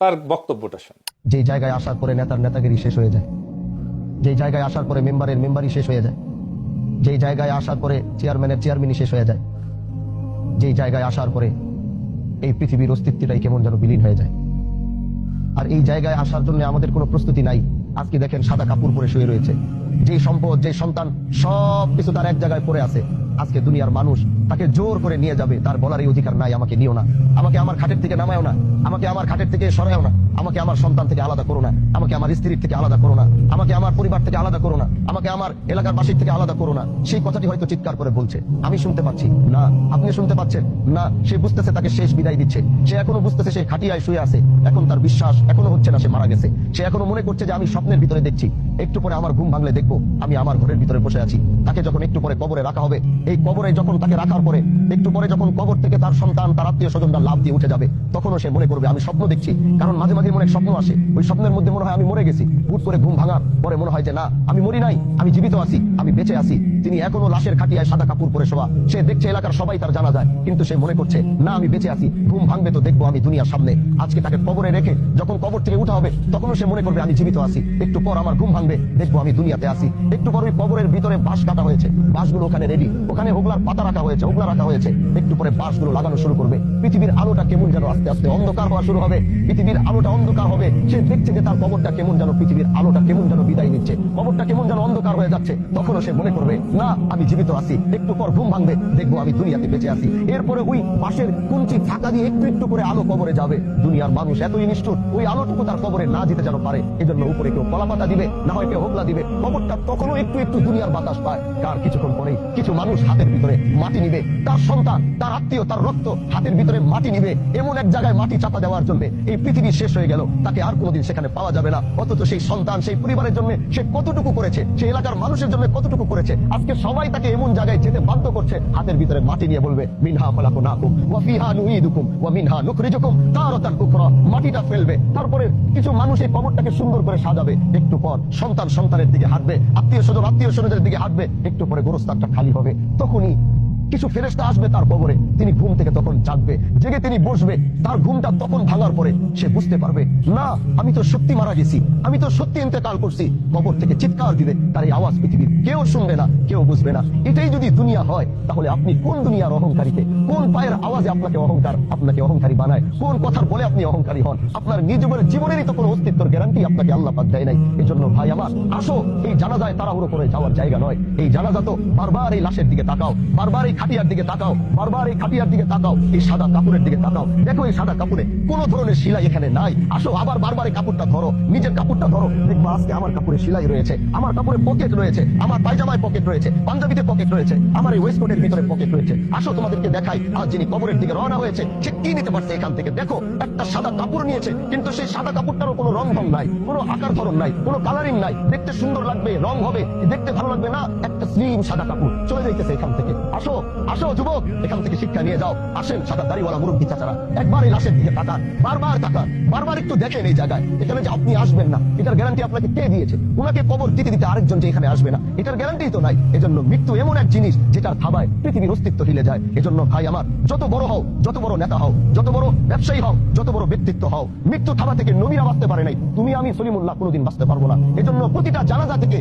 তার বক্তব্যটা শুন। যে জায়গায় আসার পরে নেতার নেতাগিরি শেষ হয়ে যায়, যে জায়গায় আসার পরে মেম্বারের মেম্বারি শেষ হয়ে যায়, যে জায়গায় আসার পরে চেয়ারম্যানের চেয়ারম্যানই শেষ হয়ে যায়, যে জায়গায় আসার পরে এই পৃথিবীর অস্তিত্বটাই কেমন যেন বিলীন হয়ে যায়। আর এই জায়গায় আসার জন্য আমাদের কোনো প্রস্তুতি নাই। আজকে দেখেন সাদা কাপড় পরে শুয়ে রয়েছে, যে সম্পদ যে সন্তান সব কিছু তার এক জায়গায় পড়ে আছে। আজকে দুনিয়ার মানুষ তাকে জোর করে নিয়ে যাবে, তার বলার এই অধিকার নাই আমাকে নিও না, আমাকে আমার খাটের থেকে নামায়ও না, আমাকে আমার খাটের থেকে সরায়ও না, আমাকে আমার সন্তান থেকে আলাদা করো না, আমাকে আমার স্ত্রীর থেকে আলাদা করো না, আমাকে আমার পরিবার থেকে আলাদা করো না, আমাকে আমার এলাকার বাসীর থেকে আলাদা করো না। সেই কথাটি হয়তো চিৎকার করে বলছে, আমি শুনতে পাচ্ছি না, আপনি শুনতে পাচ্ছেন না। সে বুঝতেছে তাকে শেষ বিদায় দিচ্ছে, সে এখনো বুঝতেছে সে খাটিয়ায় শুয়ে আছে, এখন তার বিশ্বাস এখনো হচ্ছে না সে মারা গেছে। সে এখনো মনে করছে যে আমি স্বপ্নের ভিতরে দেখছি, একটু পরে আমার ঘুম ভাঙলে দেখবো আমি আমার ঘরের ভিতরে বসে আছি। তাকে যখন একটু পরে কবরে রাখা হবে, এই কবরে যখন তাকে রাখার পরে একটু পরে যখন কবর থেকে তার সন্তান তার আত্মীয় স্বজনরা লাভ দিয়ে উঠে যাবে, তখনও সে মনে করবে আমি স্বপ্ন দেখছি। কারণ মাঝে মাঝে মনে স্বপ্ন আসে, ওই স্বপ্নের মধ্যে মনে হয় আমি মরে গেছি। হুট করে ঘুম ভাঙার পরে মনে হয় যে না, আমি মরি নাই, আমি জীবিত আছি, আমি বেঁচে আছি। তিনি এখনো লাশের খাটিয়ায় সাদা কাপড় পরে শোয়া, সে দেখছে এলাকার সবাই তার জানা যায়, কিন্তু সে মনে করছে না আমি বেঁচে আছি, ঘুম ভাঙবে তো দেখবো আমি দুনিয়ার সামনে। আজকে তাকে কবরে রেখে যখন কবর থেকে উঠা হবে, তখনও সে মনে করবে আমি জীবিত আছি, একটু পর আমার ঘুম ভাঙবে দেখবো আমি দুনিয়াতে আছি। একটু পর ওই কবরের ভিতরে বাঁশ কাটা হয়েছে, বাঁশগুলো ওখানে রেডি, ওখানে হোগলার পাতা রাখা হয়েছে, হোগলা রাখা হয়েছে। একটু পরে বাঁশগুলো লাগানো শুরু করবে, পৃথিবীর আলোটা কেমন যেন আস্তে আস্তে অন্ধকার হওয়া শুরু হবে, পৃথিবীর আলোটা অন্ধকার হবে। সে দেখছে যে তার কবরটা কেমন যেন, পৃথিবীর আলোটা কেমন যেন বিদায় নিচ্ছে, কবরটা কেমন যেন অন্ধকার হয়ে যাচ্ছে। তখনও সে মনে করবে না আমি জীবিত আছি, একটু পর ঘুম ভাঙবে দেখবো আমি দুনিয়াতে বেঁচে আছি। এরপরে ওই বাঁশের কুঞ্চি ফাঁকা দিয়ে একটু একটু করে আলো কবরে যাবে। দুনিয়ার মানুষ এতই নিষ্ঠুর, ওই আলোটুকু তার কবরে না যেতে যেন পারে, এজন্য উপরে কেউ কলা পাতা দিবে, না হয় কেউ হোগলা দিবে। কবরটা তখনও একটু একটু দুনিয়ার বাতাস পায়। তার কিছুক্ষণ পরে কিছু মানুষ হাতের ভিতরে মাটি নিবে, তার সন্তান তার আত্মীয় তার রক্ত হাতের ভিতরে মাটি নিবে, এমন এক জায়গায় মাটি চাপা দেওয়ার জন্য এই পৃথিবী শেষ হয়ে গেল, তাকে আর কোনোদিন সেখানে পাওয়া যাবে না। অথচ সেই সন্তান সেই পরিবারের জন্য সে কতটুকু করেছে, সেই এলাকার মানুষের জন্য কতটুকু করেছে। আজকে সবাই তাকে এমন জায়গায় যেতে বাধ্য করছে, হাতের ভিতরে মাটি নিয়ে বলবে মিনহা খলাকনাকুম ওয়া ফিহা নুঈদুকুম ওয়া মিনহা নুখরিজুকুম তারাতান উখরা। মাটিটা ফেলবে, তারপরে কিছু মানুষ এই কবরটাকে সুন্দর করে সাজাবে। একটু পর সন্তান সন্তানের দিকে হাঁটবে, আত্মীয় স্বজনের দিকে হাঁটবে। একটু পরে গোরস্থানটা খালি হবে, তখনই কিছু ফেরেশতা আসবে তার কবরে। তিনি ঘুম থেকে তখন জাগবে, জেগে তিনি বসবে। তার ঘুমটা তখন ভাঙার পরে সে বুঝতে পারবে না আমি তো সত্যি মারা গেছি, আমি তো সত্যি ইন্তেকাল করছি। কবর থেকে চিৎকার দিবে, তার এই আওয়াজ পৃথিবীর কেউ শুনবে না, কেউ বুঝবে না। এটাই যদি দুনিয়া হয়, তাহলে আপনি কোন দুনিয়ার অহংকারীকে, কোন পায়ের আওয়াজে আপনাকে অহংকারী বানায়, কোন কথার বলে আপনি অহংকারী হন? আপনার নিজের জীবনেরই তো কোনো অস্তিত্বের গ্যারান্টি আপনাকে আল্লাহ পাক দেয় নাই। এজন্য ভাই আমার, আসো, এই জানাজায় তাড়াহুড়ো করে যাওয়ার জায়গা নয়। এই জানাজা তো বারবার এই লাশের দিকে তাকাও, বারবার এই খাটিয়ার দিকে তাকাও, বারবার এই খাটিয়ার দিকে তাকাও, এই সাদা কাপড়ের দিকে তাকাও। দেখো এই সাদা কাপড়ে কোন ধরনের সেলাই এখানে নাই। আসো আবার বারবার এই কাপড়টা ধরো, নিজের কাপড়টা ধরো, দেখবো আজকে আমার কাপড়ে সেলাই রয়েছে, আমার কাপড়ে পকেট রয়েছে, আমার পায়জামায় পকেট রয়েছে, পাঞ্জাবিতে পকেট রয়েছে, আমার এই ওয়েস্টকোটের ভিতরে পকেট রয়েছে। আসো তোমাদেরকে দেখাই, আজ যিনি কবরের দিকে রওনা হয়েছে সে কি নিতে পারছে এখান থেকে। দেখো একটা সাদা কাপড় নিয়েছে, কিন্তু সেই সাদা কাপড়টারও কোনো রং ঢং নাই, কোনো আকার ধরন নাই, কোনো কালারিং নাই। দেখতে সুন্দর লাগবে, রং হবে, দেখতে ভালো লাগবে না, একটা স্লিম সাদা কাপড় চলে যাইতেছে এখান থেকে। আসো আসো যুবক, এখান থেকে শিক্ষা নিয়ে যাও। আসেন সাদা দাড়িওয়ালা মুরব্বী চাচারা, একবার এই লাশের দিকে তাকান, বারবার তাকান, বারবার একটু দেখেন এই জায়গায়। এখানে যে আপনি আসবেন না, এটার গ্যারান্টি আপনাকে কে দিয়েছে? উনাকে কবর দিতে দিতে আরেকজন যে এখানে আসবে না, এটার গ্যারান্টি তো নাই। এজন্য মৃত্যু এমন এক জিনিস যেটার থাবায় পৃথিবীর অস্তিত্ব হিলে যায়। এজন্য ভাই আমার, যত বড় হও, যত বড় নেতা হও, যত বড় ব্যবসায়ী হও, যত বড় ব্যক্তিত্ব হও, মৃত্যু থাবা থেকে নবীরা বাঁচতে পারে নাই, তুমি আমি সলিমুল্লাহ কোনোদিন বাঁচতে পারবো না। এজন্য প্রতিটা জানাজা থেকে